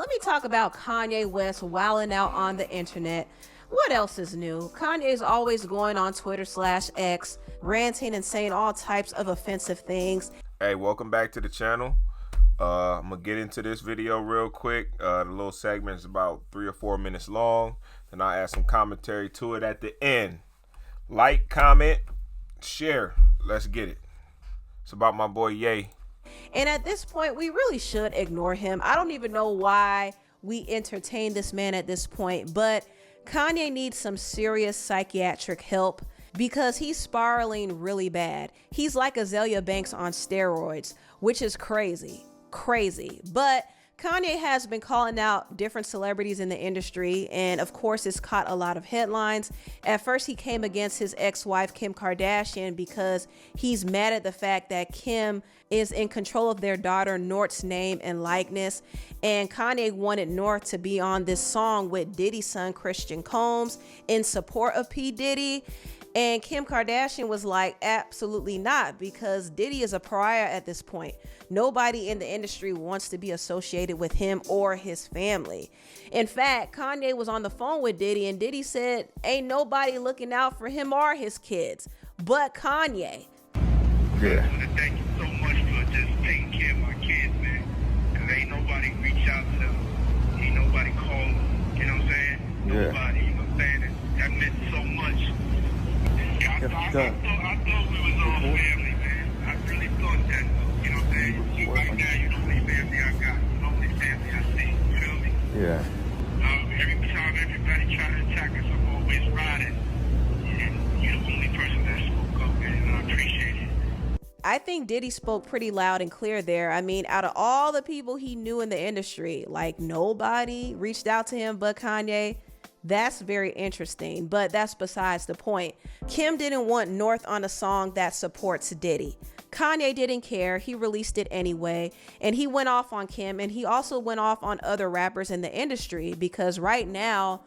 let me talk about Kanye West wilding out on the internet. What else is new? Kanye's always going on Twitter/X, ranting and saying all types of offensive things. Hey, welcome back to the channel. I'm gonna get into this video real quick. The little segment is about 3 or 4 minutes long. Then I'll add some commentary to it at the end. Like, comment, share. Let's get it. It's about my boy Ye. And at this point, we really should ignore him. I don't even know why we entertain this man at this point, but Kanye needs some serious psychiatric help because he's spiraling really bad. He's like 𝐬𝐫𝐵𝐾 on steroids, which is crazy. But Kanye has been calling out different celebrities in the industry, and of course it's caught a lot of headlines. At first he came against his ex-wife Kim Kardashian because he's mad at the fact that Kim is in control of their daughter North's name and likeness, and Kanye wanted North to be on this song with Diddy's son Christian Combs in support of P. Diddy. And Kim Kardashian was like, absolutely not, because Diddy is a pariah at this point. Nobody in the industry wants to be associated with him or his family. In fact, Kanye was on the phone with Diddy, and Diddy said, ain't nobody looking out for him or his kids but Kanye. Yeah. I want to thank you so much for just taking care of my kids, man. Because ain't nobody reach out to them. Ain't nobody call them. You know what I'm saying? Yeah. Nobody, you know what I'm saying? That meant so much. I thought we was all family, man. I really thought that, you know what I'm saying? Right now, you're the only family I got. You're the only family I see. You feel me? Yeah. Every time everybody try to attack us, I'm always riding. And you're the only person that spoke up, man, and I appreciate it. I think Diddy spoke pretty loud and clear there. I mean, out of all the people he knew in the industry, like nobody reached out to him but Kanye. That's very interesting, but that's besides the point. Kim didn't want North on a song that supports Diddy. Kanye didn't care. He released it anyway, and he went off on Kim, and he also went off on other rappers in the industry because right now,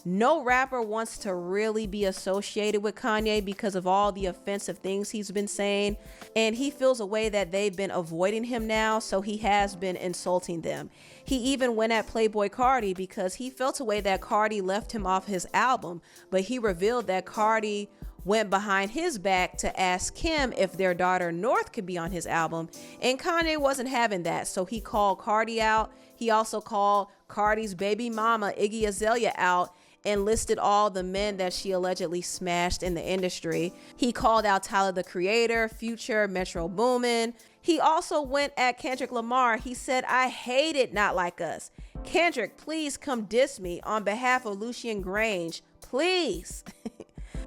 no rapper wants to really be associated with Kanye because of all the offensive things he's been saying, and he feels a way that they've been avoiding him now, so he has been insulting them. He even went at Playboi Carti because he felt a way that Carti left him off his album, but he revealed that Carti went behind his back to ask Kim if their daughter North could be on his album, and Kanye wasn't having that, so he called Carti out. He also called Carti's baby mama Iggy Azalea out and listed all the men that she allegedly smashed in the industry. He called out Tyler the Creator, Future, Metro Boomin. He also went at Kendrick Lamar. He said, I hate it not like us. Kendrick, please come diss me on behalf of Lucian Grange, please.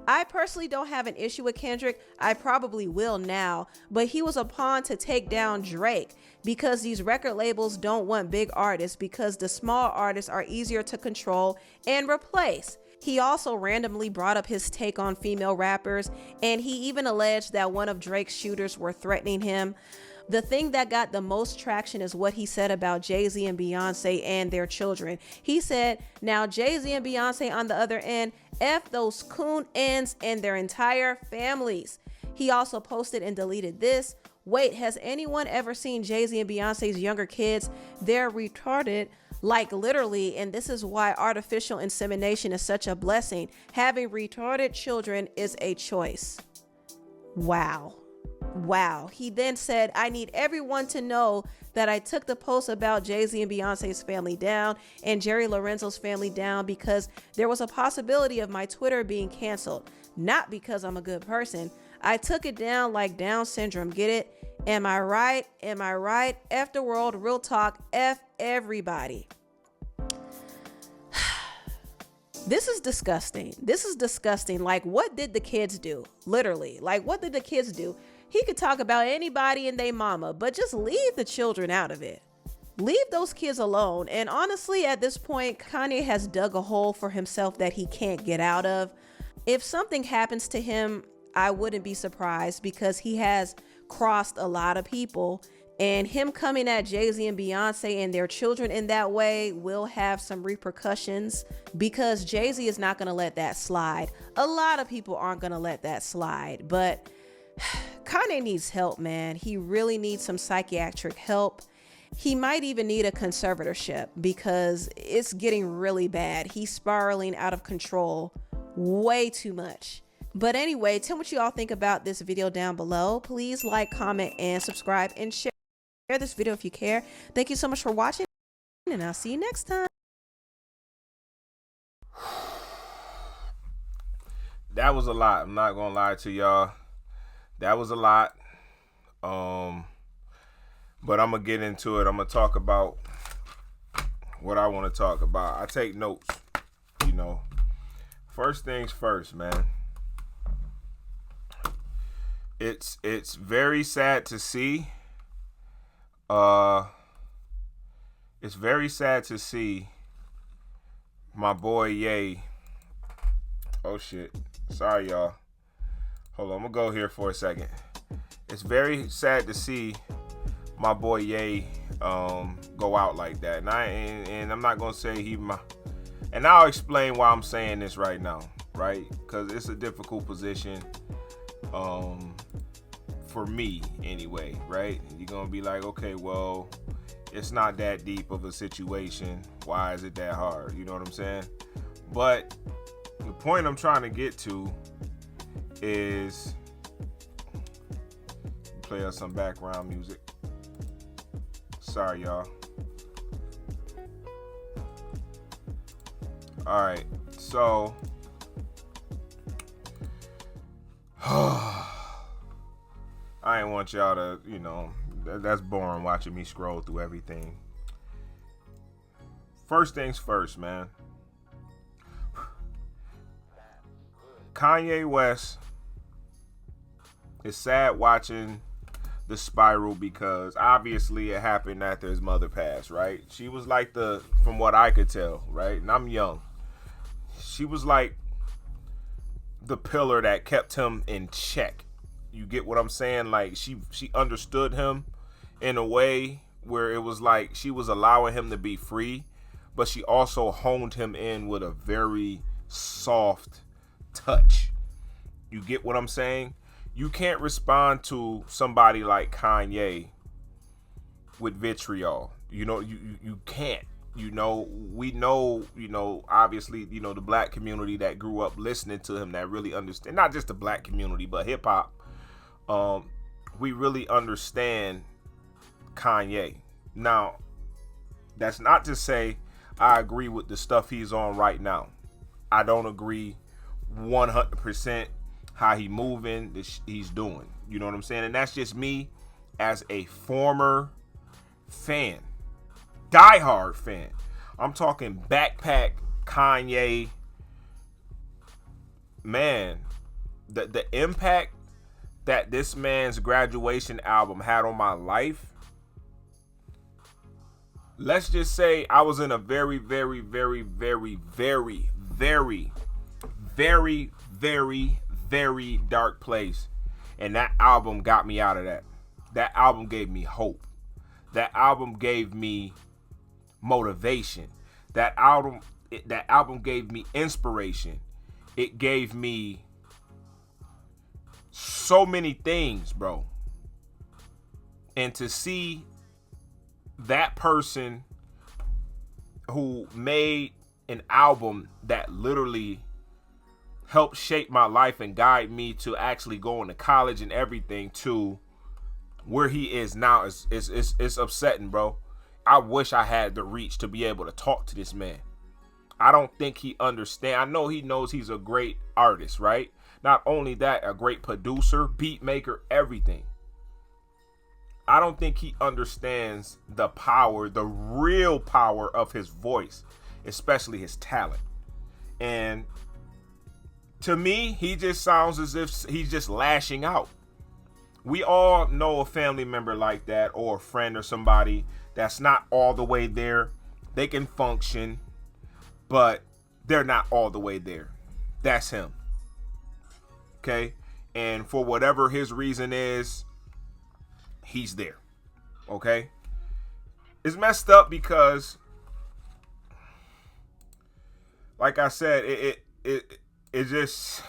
I personally don't have an issue with Kendrick. I probably will now, but he was a pawn to take down Drake because these record labels don't want big artists because the small artists are easier to control and replace. He also randomly brought up his take on female rappers, and he even alleged that one of Drake's shooters were threatening him. The thing that got the most traction is what he said about Jay-Z and Beyonce and their children. He said, now Jay-Z and Beyonce on the other end, F those coon-ends and their entire families. He also posted and deleted this. Wait, has anyone ever seen Jay-Z and Beyonce's younger kids? They're retarded, like literally, and this is why artificial insemination is such a blessing. Having retarded children is a choice. Wow. He then said, I need everyone to know that I took the post about Jay-Z and Beyonce's family down and Jerry Lorenzo's family down because there was a possibility of my Twitter being canceled. Not because I'm a good person. I took it down like Down syndrome. Get it? Am I right? F the world, real talk, F everybody. This is disgusting. Like, what did the kids do? Literally, like, what did the kids do? He could talk about anybody and they mama, but just leave the children out of it. Leave those kids alone. And honestly, at this point, Kanye has dug a hole for himself that he can't get out of. If something happens to him, I wouldn't be surprised because he has crossed a lot of people, and him coming at Jay-Z and Beyonce and their children in that way will have some repercussions because Jay-Z is not going to let that slide. A lot of people aren't going to let that slide, but Kanye needs help, man. He really needs some psychiatric help. He might even need a conservatorship because it's getting really bad. He's spiraling out of control way too much. But anyway, tell me what you all think about this video down below. Please like, comment, and subscribe, and share this video if you care. Thank you so much for watching, and I'll see you next time. That was a lot. I'm not gonna lie to y'all. That was a lot. But I'm gonna get into it. I'm gonna talk about what I want to talk about. I take notes, you know. First things first, man. It's very sad to see. It's very sad to see my boy Ye. Oh shit. Sorry, y'all. Hold on, I'm gonna go here for a second. It's very sad to see my boy Ye go out like that, and I'm not gonna say and I'll explain why I'm saying this right now, right? Because it's a difficult position for me anyway, right? You're gonna be like, okay, well, it's not that deep of a situation, why is it that hard? You know what I'm saying? But the point I'm trying to get to is, play us some background music. Sorry, y'all. All right, so I ain't want y'all to, you know, that's boring watching me scroll through everything. First things first, man. Kanye West is sad watching the spiral because obviously it happened after his mother passed, right? She was like from what I could tell, right? And I'm young. She was like the pillar that kept him in check. You get what I'm saying? Like she understood him in a way where it was like she was allowing him to be free, but she also honed him in with a very soft touch. You get what I'm saying? You can't respond to somebody like Kanye with vitriol. You know, you can't. You know, we know, you know, obviously, you know, the black community that grew up listening to him, that really understand, not just the black community, but hip hop. We really understand Kanye. Now, that's not to say I agree with the stuff he's on right now. I don't agree 100% how he moving, he's doing. You know what I'm saying? And that's just me as a former fan, diehard fan. I'm talking backpack Kanye. Man, the impact that this man's graduation album had on my life. Let's just say I was in a very, very, very, very, very, very, very, very, very dark place, and that album got me out of that. That album gave me hope. That album gave me motivation. That album gave me inspiration. It gave me so many things, bro. And to see that person who made an album that literally helped shape my life and guide me to actually going to college and everything to where he is now is upsetting, bro. I wish I had the reach to be able to talk to this man. I don't think he understands. I know he knows he's a great artist, right? Not only that, a great producer, beat maker, everything. I don't think he understands the power, the real power of his voice, especially his talent. And to me, he just sounds as if he's just lashing out. We all know a family member like that, or a friend or somebody that's not all the way there. They can function, but they're not all the way there. That's him. Okay? And for whatever his reason is, he's there. Okay? It's messed up because, like I said, it just,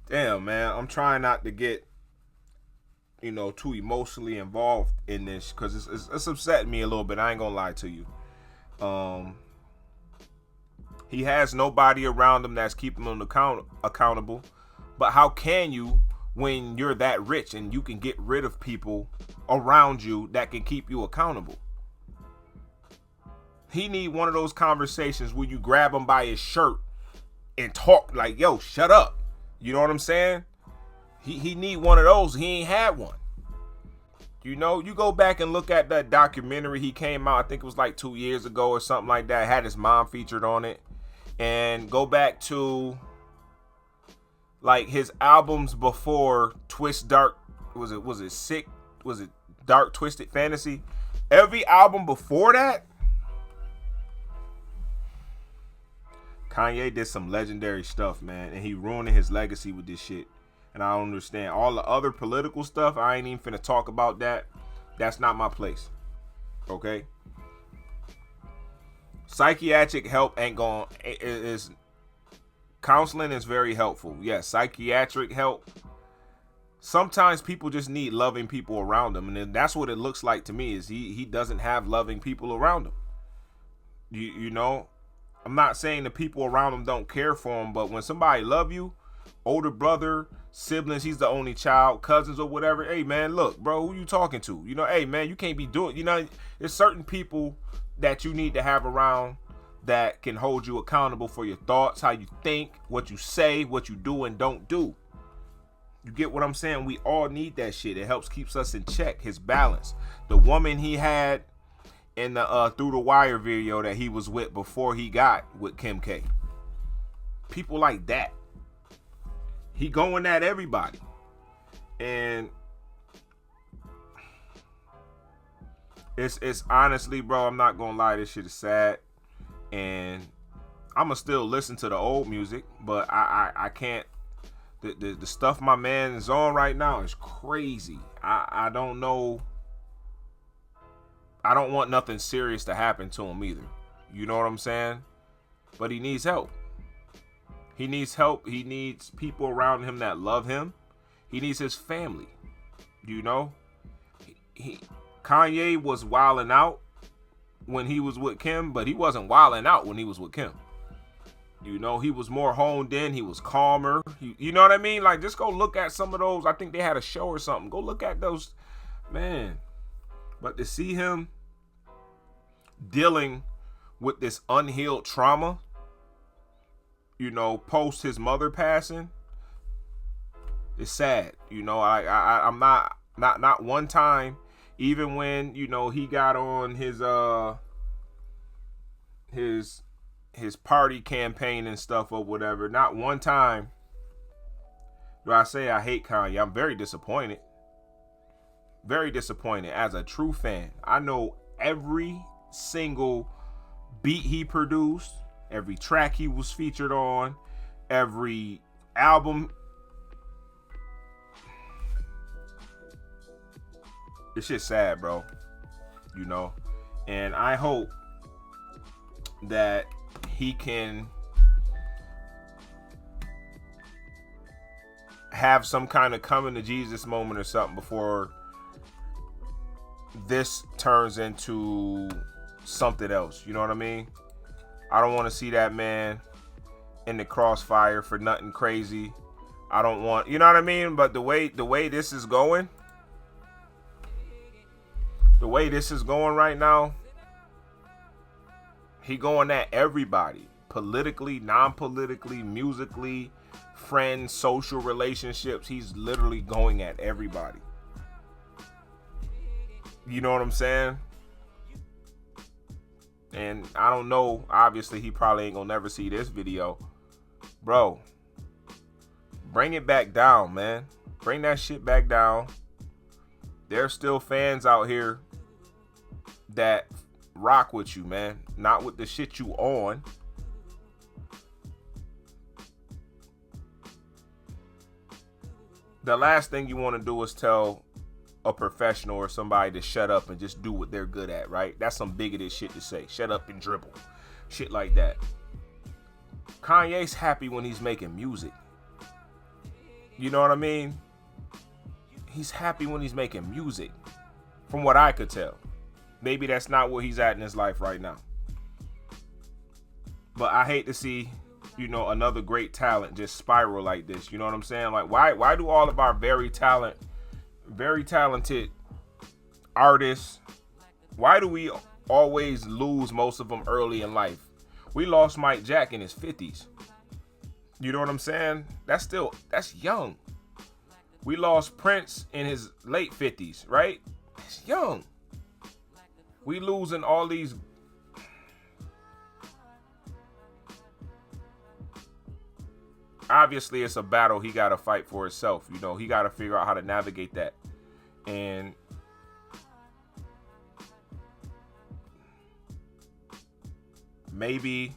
damn, man, I'm trying not to get, you know, too emotionally involved in this, because it's upsetting me a little bit. I ain't gonna lie to you. He has nobody around him that's keeping him accountable. But how can you when you're that rich and you can get rid of people around you that can keep you accountable? He need one of those conversations where you grab him by his shirt and talk like, yo, shut up. You know what I'm saying? He need one of those. He ain't had one. You know, you go back and look at that documentary he came out, I think it was like 2 years ago or something like that. Had his mom featured on it. And go back to like his albums before Twist Dark, was it Sick? Was it Dark Twisted Fantasy? Every album before that, Kanye did some legendary stuff, man, and he ruining his legacy with this shit. And I don't understand all the other political stuff. I ain't even finna talk about that. That's not my place. Okay. Psychiatric help ain't going. Counseling is very helpful. Yes, psychiatric help. Sometimes people just need loving people around them, and that's what it looks like to me. Is he doesn't have loving people around him. You know, I'm not saying the people around him don't care for him, but when somebody love you, older brother, siblings, he's the only child, cousins or whatever. Hey man, look, bro, who you talking to? You know, hey man, you can't be doing. You know, there's certain people that you need to have around that can hold you accountable for your thoughts, how you think, what you say, what you do and don't do. You get what I'm saying? We all need that shit. It helps keeps us in check, his balance. The woman he had in the Through the Wire video that he was with before he got with 𝐬𝐿. People like that. He going at everybody. And it's honestly, bro, I'm not gonna lie, this shit is sad. And I'ma still listen to the old music, but I can't. The stuff my man is on right now is crazy. I don't know. I don't want nothing serious to happen to him either. You know what I'm saying? But he needs help. He needs help. He needs people around him that love him. He needs his family. You know? Kanye was wilding out when he was with Kim, but he wasn't wilding out when he was with Kim. You know, he was more honed in. He was calmer. You know what I mean? Like, just go look at some of those. I think they had a show or something. Go look at those. Man. But to see him dealing with this unhealed trauma, you know, post his mother passing, it's sad. You know, I'm not one time, even when, you know, he got on his party campaign and stuff or whatever, not one time do I say I hate Kanye. I'm very disappointed. Very disappointed as a true fan. I know every single beat he produced, every track he was featured on, every album. It's just sad, bro. You know? And I hope that he can have some kind of coming to Jesus moment or something before this turns into something else. You know what I mean? I don't want to see that man in the crossfire for nothing crazy. I don't want, you know what I mean? But the way this is going, right now, he going at everybody, politically, non-politically, musically, friends, social relationships. He's literally going at everybody. You know what I'm saying? And I don't know, obviously he probably ain't gonna never see this video. Bro, bring it back down, man. Bring that shit back down. There's still fans out here that rock with you, man. Not with the shit you on. The last thing you want to do is tell a professional or somebody to shut up and just do what they're good at, right? That's some bigoted shit to say. Shut up and dribble. Shit like that. Kanye's happy when he's making music. You know what I mean? he's happy when he's making music, from what I could tell. Maybe that's not where he's at in his life right now. But I hate to see, you know, another great talent just spiral like this. You know what I'm saying? Like, why do all of our very talented artists, why do we always lose most of them early in life? We lost Mike Jack in his 50s. You know what I'm saying? That's young. We lost Prince in his late 50s, right? That's young. We losing all these. Obviously, it's a battle he got to fight for himself. You know, he got to figure out how to navigate that. And maybe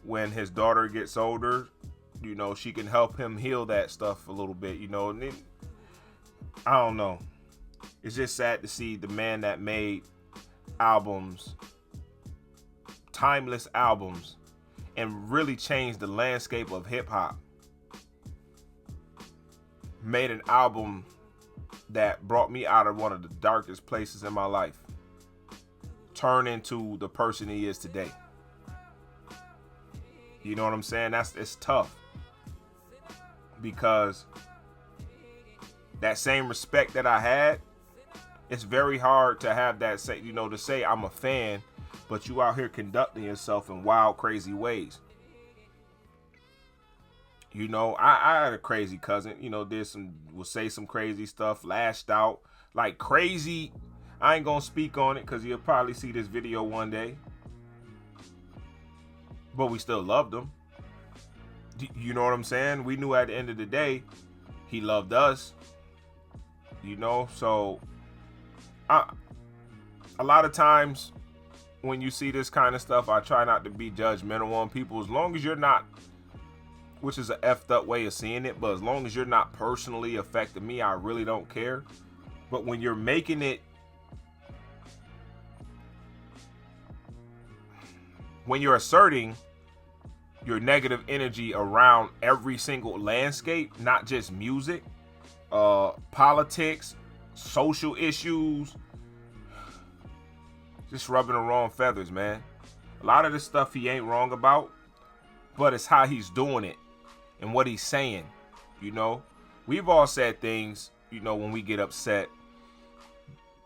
when his daughter gets older, you know, she can help him heal that stuff a little bit, you know. And then, I don't know. It's just sad to see the man that made albums, timeless albums, and really changed the landscape of hip hop, made an album that brought me out of one of the darkest places in my life, turn into the person he is today. You know what I'm saying? It's tough, because that same respect that I had, it's very hard to have that, say, you know, to say I'm a fan, but you out here conducting yourself in wild, crazy ways. You know, I had a crazy cousin, you know, will say some crazy stuff, lashed out, like crazy. I ain't gonna speak on it because you'll probably see this video one day. But we still loved him. You know what I'm saying? We knew at the end of the day, he loved us. You know, so a lot of times when you see this kind of stuff, I try not to be judgmental on people, as long as you're not, which is an effed up way of seeing it, but as long as you're not personally affecting me, I really don't care. But when you're making it, when you're asserting your negative energy around every single landscape, not just music, politics, social issues, just rubbing the wrong feathers, man. A lot of this stuff he ain't wrong about, but it's how he's doing it and what he's saying. You know, we've all said things, you know, when we get upset,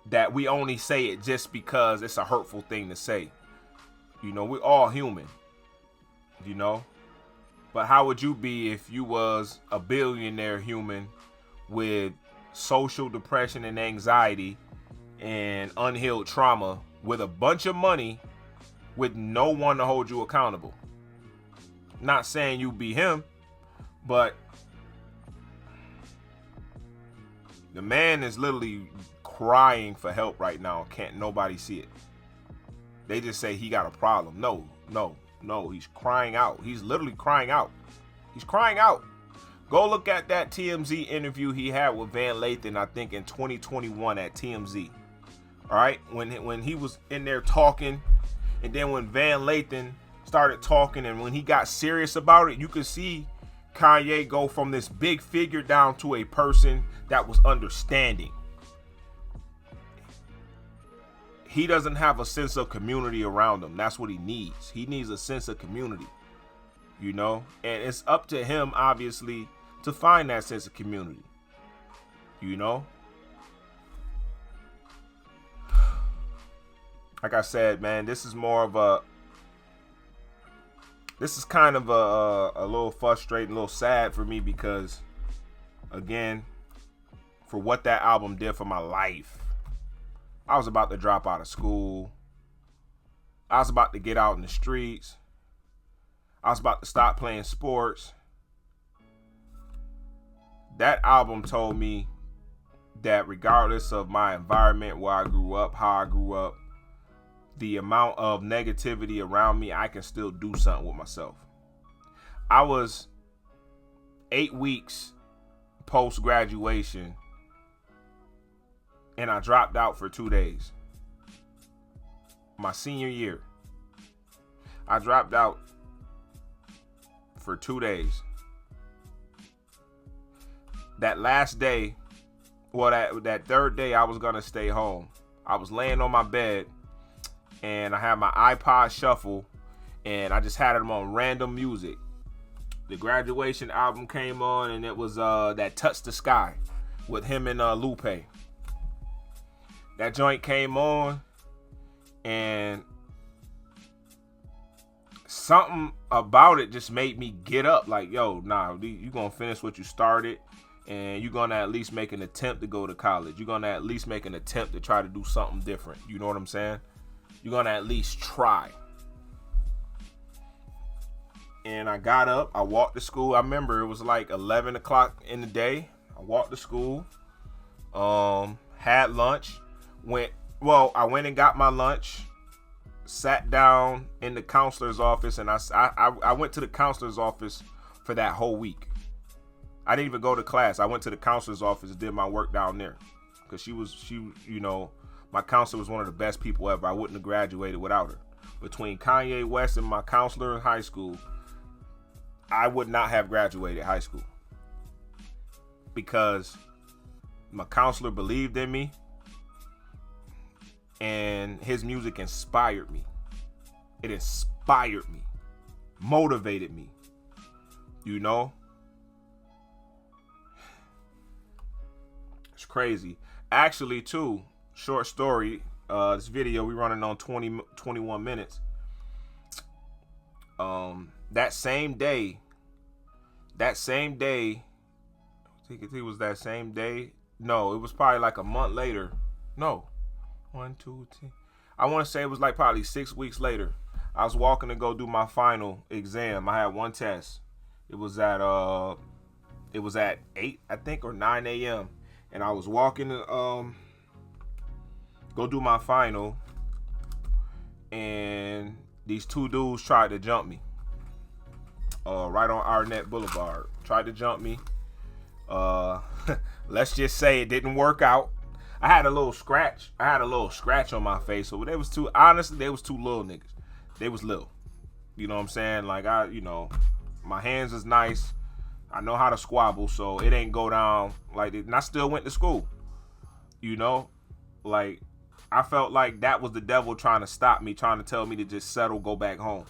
that we only say it just because it's a hurtful thing to say. You know, we're all human, you know. But how would you be if you was a billionaire human with social depression and anxiety and unhealed trauma, with a bunch of money, with no one to hold you accountable? Not saying you be him, but the man is literally crying for help right now. Can't nobody see it. They just say he got a problem. No, he's crying out. He's literally crying out. He's crying out. Go look at that TMZ interview he had with Van Lathan, I think in 2021 at TMZ. All right, when he was in there talking, and then when Van Lathan started talking, and when he got serious about it, you could see Kanye go from this big figure down to a person that was understanding. He doesn't have a sense of community around him. That's what he needs. He needs a sense of community, you know? And it's up to him, obviously, to find that sense of community, you know? Like I said, man, this is kind of a little frustrating, a little sad for me, because, again, for what that album did for my life, I was about to drop out of school. I was about to get out in the streets. I was about to stop playing sports. That album told me that regardless of my environment, where I grew up, how I grew up, the amount of negativity around me, I can still do something with myself. I was 8 weeks post-graduation, and I dropped out for 2 days. My senior year. I dropped out for 2 days. That last day, well, that third day I was gonna stay home. I was laying on my bed, and I had my iPod shuffle, and I just had them on random music. The Graduation album came on, and it was that Touch the Sky with him and Lupe. That joint came on, and something about it just made me get up. Like, yo, nah, you gonna finish what you started, and you're gonna at least make an attempt to go to college. You're gonna at least make an attempt to try to do something different. You know what I'm saying? You're gonna at least try. And I got up, I walked to school. I remember it was like 11 o'clock in the day. I walked to school, had lunch, I went and got my lunch, sat down in the counselor's office, and I went to the counselor's office for that whole week. I didn't even go to class. I went to the counselor's office and did my work down there, because my counselor was one of the best people ever. I wouldn't have graduated without her. Between Kanye West and my counselor in high school, I would not have graduated high school, because my counselor believed in me, and his music inspired me. It inspired me, motivated me, you know? It's crazy. Actually, too, short story, this video, we running on 21 minutes. That same day, I think it was that same day. No, it was probably like a month later. No, 1, 2, 3. I want to say it was like probably 6 weeks later. I was walking to go do my final exam. I had one test. It was at 8, I think, or 9 a.m. And I was walking to go do my final, and these two dudes tried to jump me. Right on Arnett Boulevard. Tried to jump me. Let's just say it didn't work out. I had a little scratch on my face. So they was two little niggas. They was little. You know what I'm saying? Like, my hands is nice. I know how to squabble, so it ain't go down like it. And I still went to school. You know? Like, I felt like that was the devil trying to stop me, trying to tell me to just settle, go back home.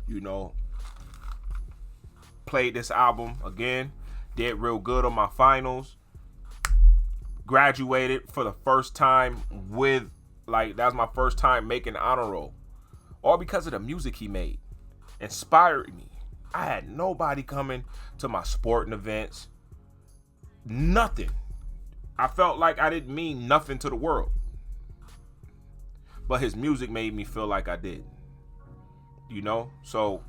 You know? Played this album again, did real good on my finals, graduated for the first time with, that was my first time making honor roll, all because of the music he made. Inspired me. I had nobody coming to my sporting events, nothing. I felt like I didn't mean nothing to the world, but his music made me feel like I did, you know? So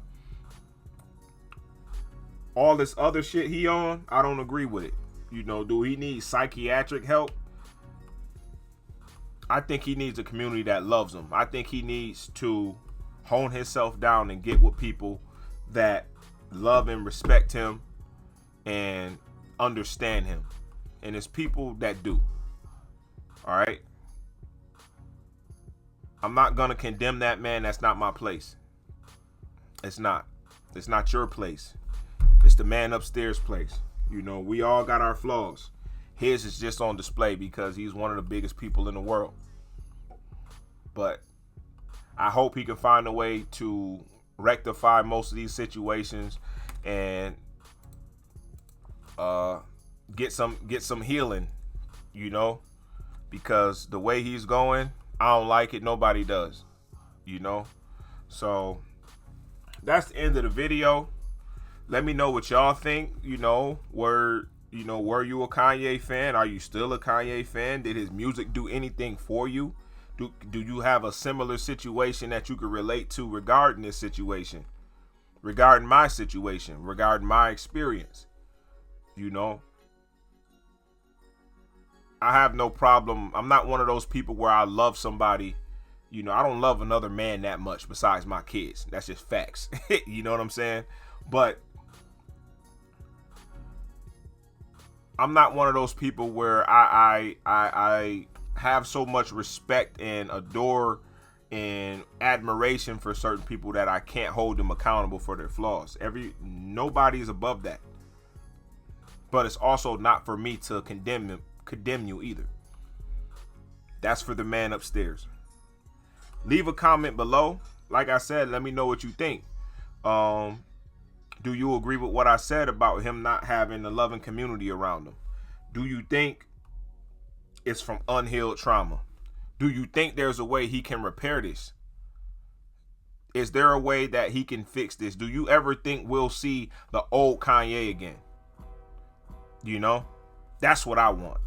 all this other shit he on, I don't agree with it. You know, do he need psychiatric help? I think he needs a community that loves him. I think he needs to hone himself down and get with people that love and respect him and understand him. And it's people that do. All right? I'm not going to condemn that man. That's not my place. It's not. It's not your place. It's the man upstairs place. You know, we all got our flaws. His is just on display because he's one of the biggest people in the world. But I hope he can find a way to rectify most of these situations and get some healing, you know, because the way he's going, I don't like it. Nobody does, you know. So that's the end of the video. Let me know what y'all think. You know, were you a Kanye fan? Are you still a Kanye fan? Did his music do anything for you? Do you have a similar situation that you could relate to regarding this situation? Regarding my situation, regarding my experience? You know, I have no problem. I'm not one of those people where I love somebody. You know, I don't love another man that much besides my kids. That's just facts. You know what I'm saying? But I'm not one of those people where I have so much respect and adore and admiration for certain people that I can't hold them accountable for their flaws. Nobody is above that. But it's also not for me to condemn condemn you either. That's for the man upstairs. Leave a comment below. Like I said, let me know what you think. Do you agree with what I said about him not having a loving community around him? Do you think it's from unhealed trauma? Do you think there's a way he can repair this? Is there a way that he can fix this? Do you ever think we'll see the old Kanye again? You know, that's what I want.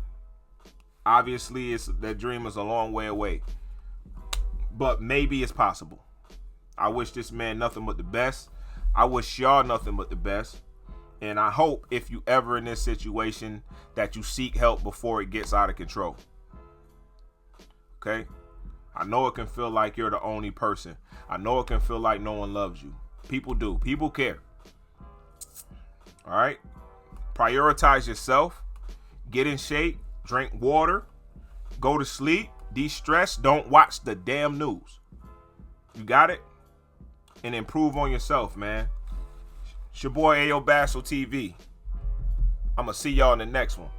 Obviously, that dream is a long way away, but maybe it's possible. I wish this man nothing but the best. I wish y'all nothing but the best. And I hope if you ever in this situation that you seek help before it gets out of control. Okay? I know it can feel like you're the only person. I know it can feel like no one loves you. People do. People care. All right? Prioritize yourself. Get in shape. Drink water. Go to sleep. De-stress. Don't watch the damn news. You got it? And improve on yourself, man. It's your boy 𝐬𝐫𝐿 TV. I'm going to see y'all in the next one.